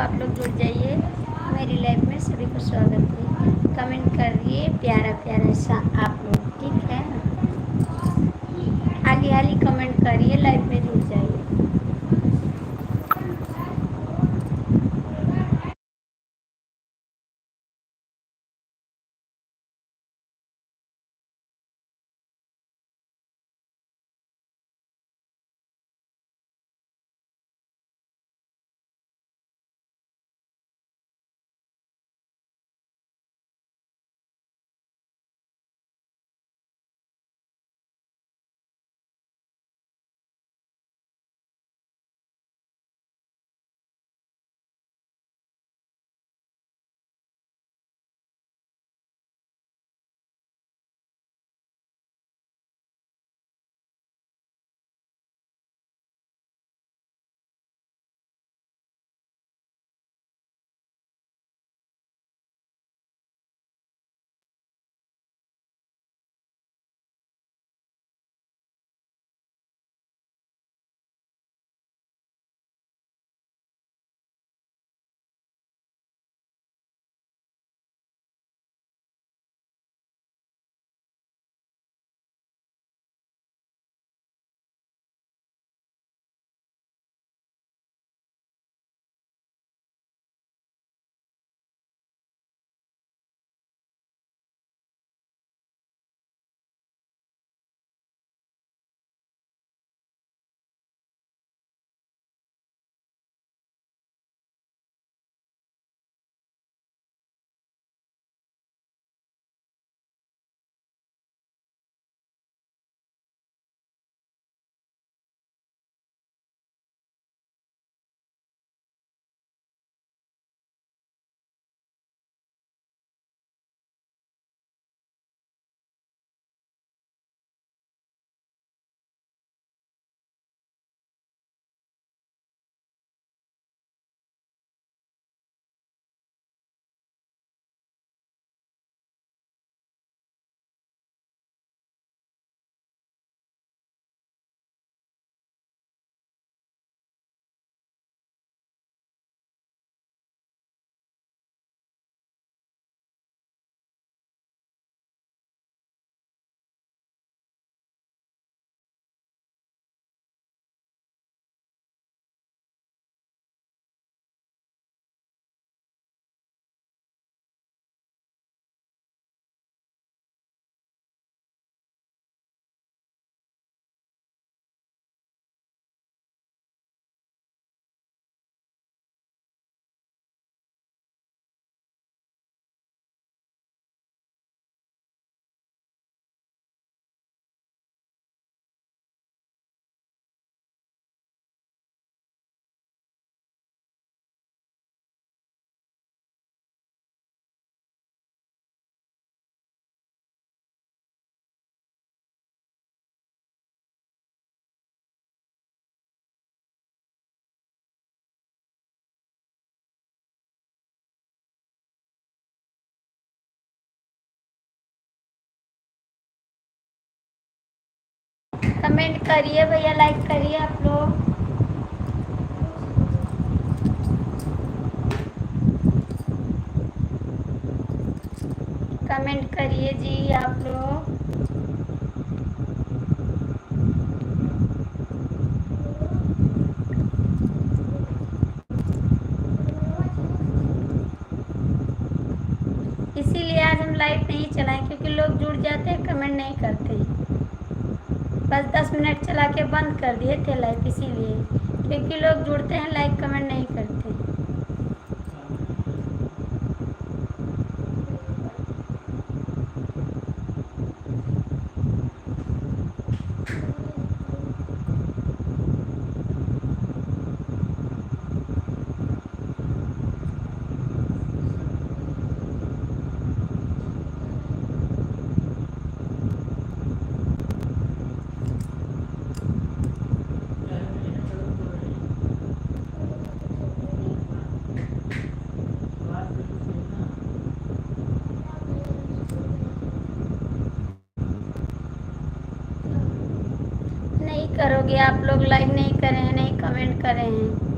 आप लोग जुड़ जाइए मेरी लाइफ में। सभी को स्वागत है। कमेंट करिए प्यारा प्यारा सा आप लोग, ठीक है। हाली हाली कमेंट करिए, लाइव में जुड़ जाइए। कमेंट करिए भैया, लाइक करिए आप लोग। कमेंट करिए जी आप लोग। इसीलिए आज हम लाइव नहीं चलाएं, क्योंकि लोग जुड़ जाते हैं, कमेंट नहीं करते। बस 10 मिनट चला के बंद कर दिए थे लाइव, इसीलिए, क्योंकि लोग जुड़ते हैं, लाइक कमेंट नहीं करते। नहीं करोगे आप लोग, लाइक नहीं करे हैं, नहीं कमेंट करे हैं।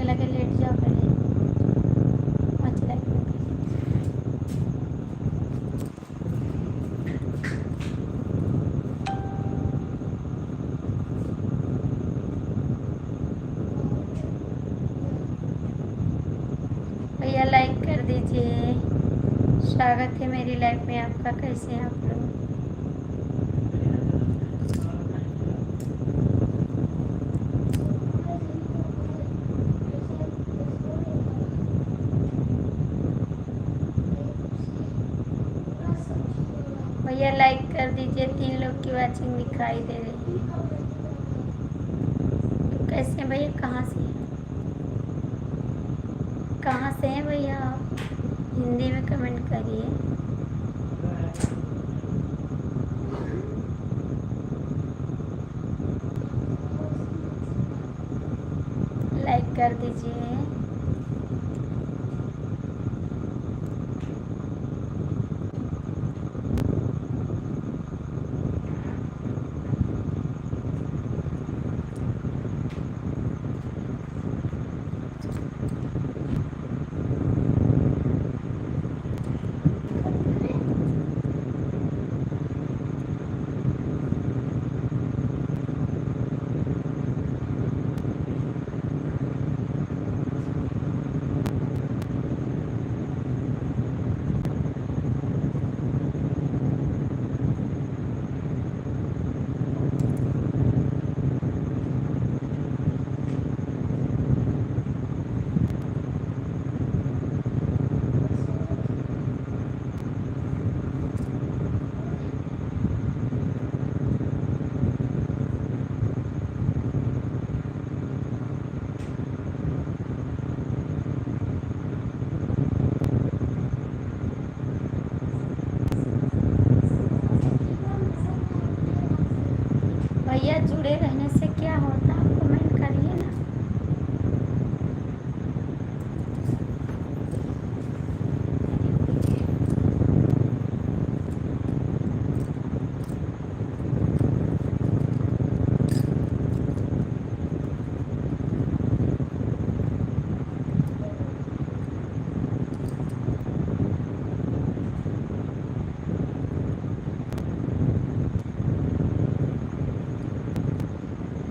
लगे लेट जाओ पहले, पाँच लाइक में। भैया लाइक कर दीजिए। स्वागत है मेरी लाइफ में आपका। कैसे हैं आप लोग? भैया लाइक कर दीजिए। 3 लोग की वाचिंग दिखाई दे रही है। तो कैसे हैं भैया? कहाँ से हैं? कहाँ से हैं भैया आप? हिंदी में कमेंट करिए। लाइक कर दीजिए। भैया जुड़े रहने से क्या होता है? कमेंट करिए ना।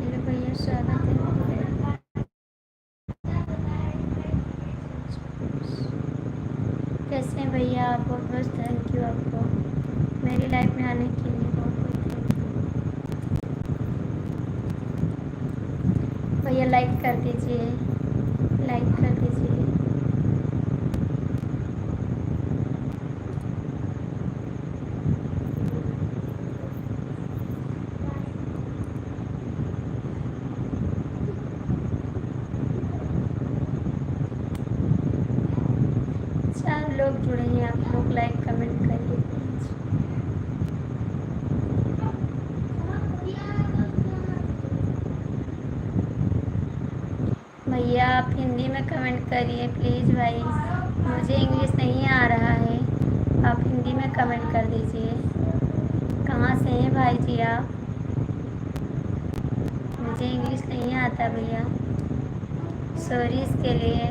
हेलो भैया, स्वागत है। कैसे हैं भैया आप? बहुत बहुत थैंक यू आपको मेरी लाइफ में आने के लिए। बहुत बहुत थैंक यू भैया। लाइक कर दीजिए, लाइक कर दीजिए। चार लोग जुड़े हैं, आप लोग लाइक कमेंट करिए प्लीज। भैया आप हिंदी में कमेंट करिए प्लीज़ भाई, मुझे इंग्लिश नहीं आ रहा है। आप हिंदी में कमेंट कर दीजिए। कहाँ से हैं भाई जी आप? मुझे इंग्लिश नहीं आता भैया, सॉरी इसके लिए।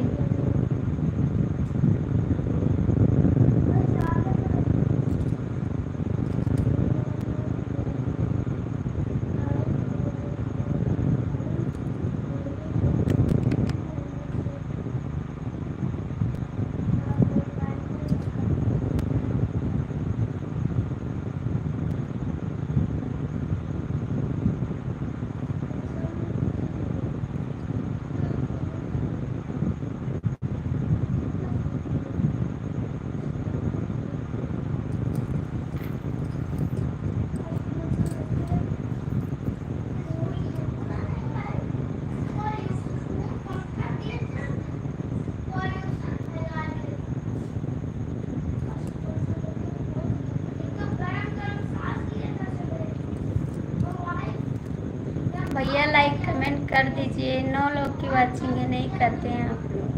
भैया लाइक कमेंट कर दीजिए। 9 लोग की वाचिंग है, नहीं करते हैं आप लोग।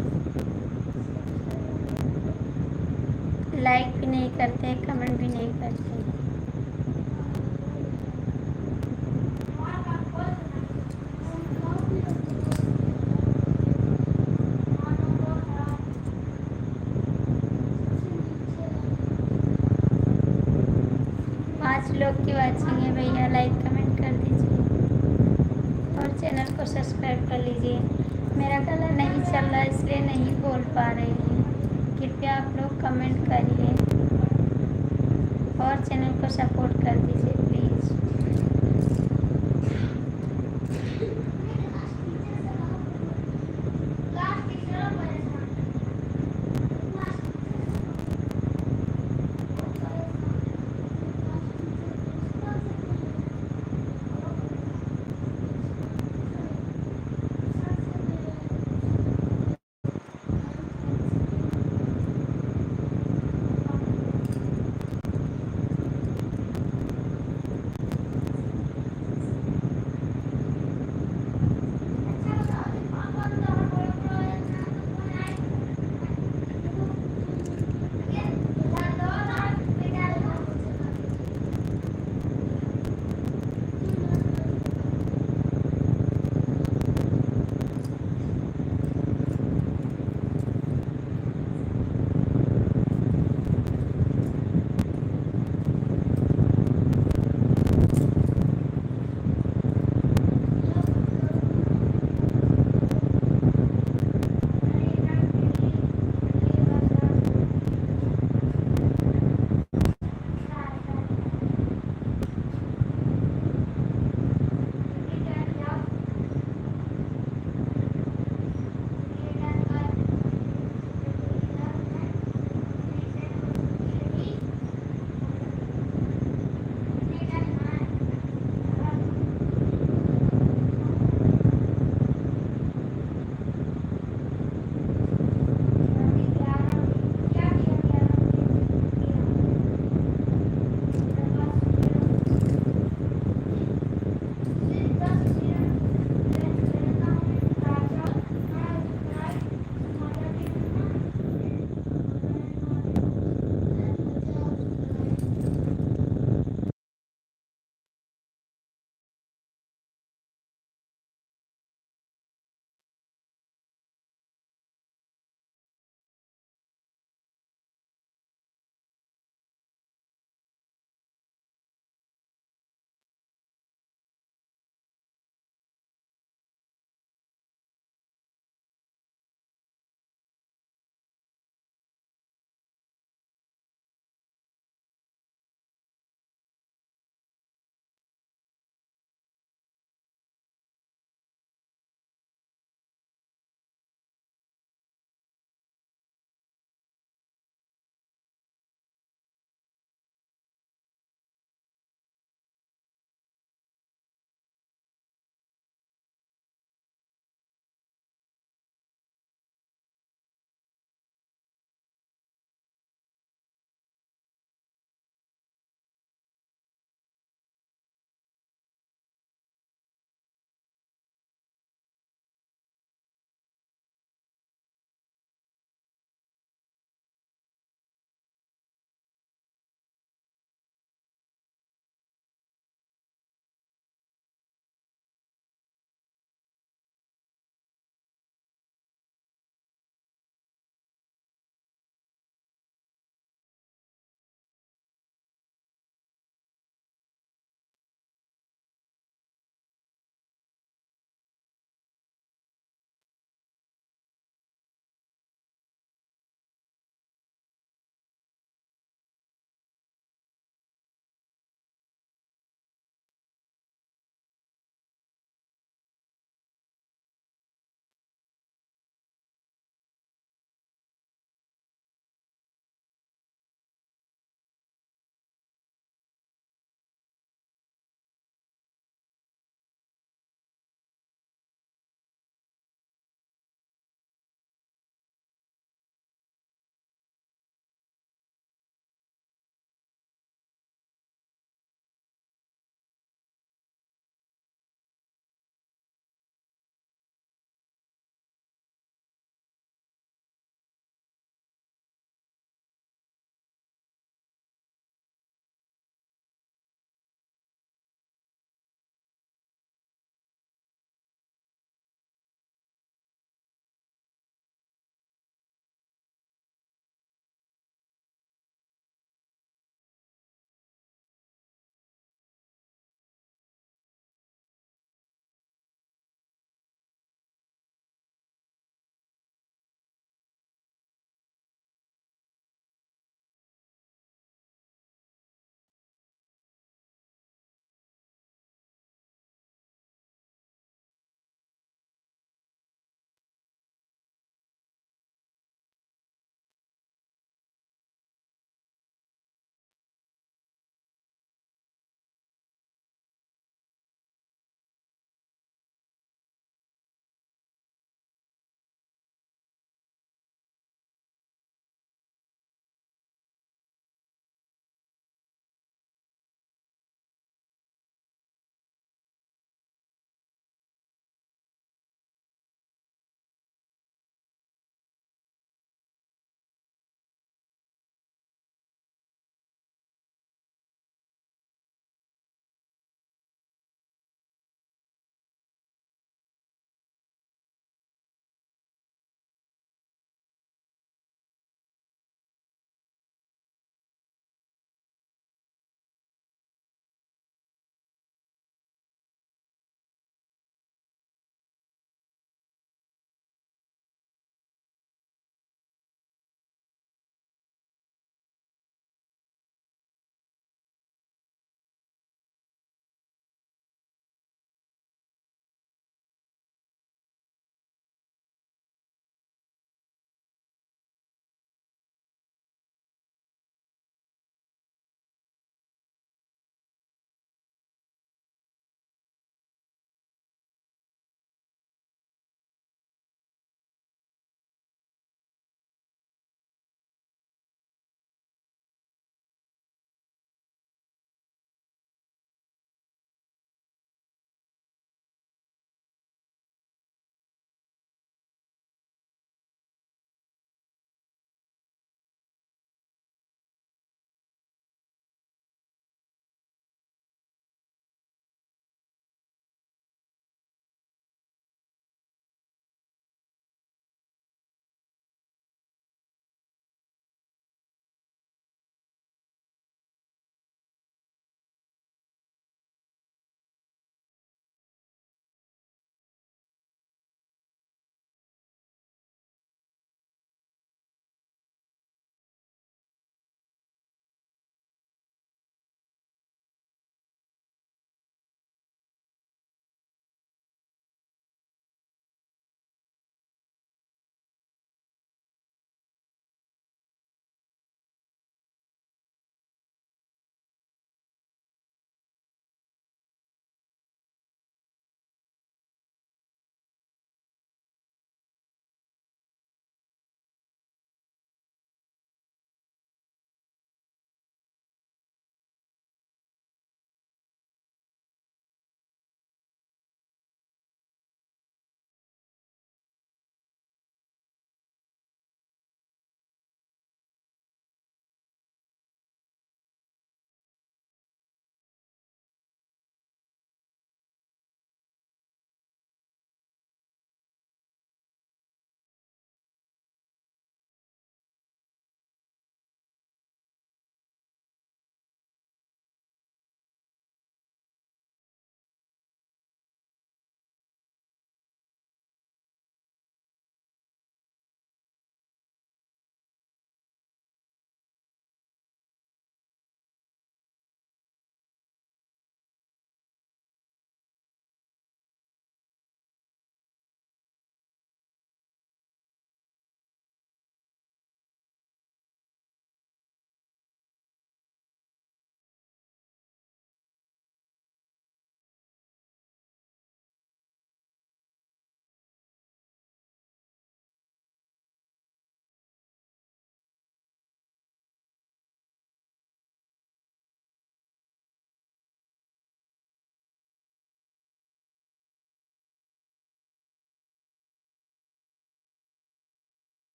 लाइक भी नहीं करते, कमेंट भी नहीं करते। भैया लाइक कमेंट कर दीजिए और चैनल को सब्सक्राइब कर लीजिए। मेरा गला नहीं चल रहा इसलिए नहीं बोल पा रही हूँ, कृपया आप लोग कमेंट करिए और चैनल को सपोर्ट कर दीजिए प्लीज़।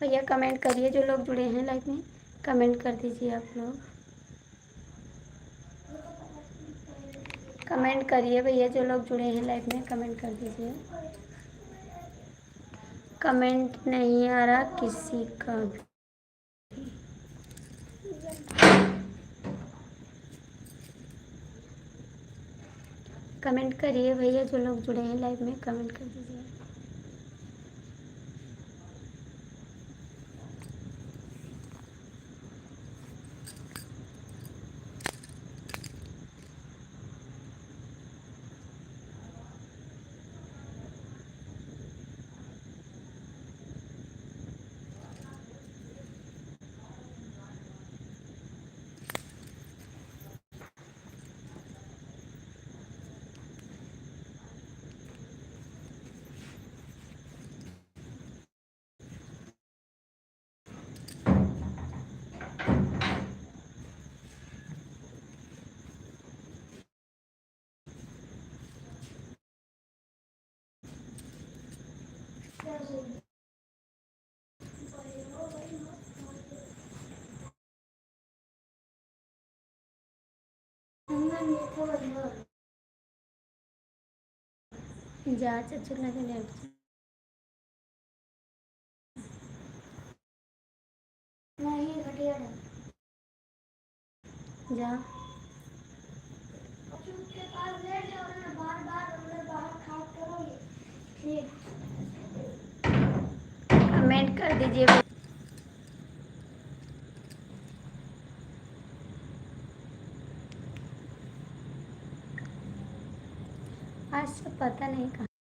भैया कमेंट करिए, जो लोग जुड़े हैं लाइव में कमेंट कर दीजिए आप लोग। कमेंट करिए भैया, जो लोग जुड़े हैं लाइव में कमेंट कर दीजिए। कमेंट नहीं आ रहा किसी का भी। कमेंट करिए भैया, जो लोग जुड़े हैं लाइव में कमेंट कर दीजिए। जा चचू लगे नहीं घटिया जा कमेंट कर दीजिए। आज सब पता नहीं कहाँ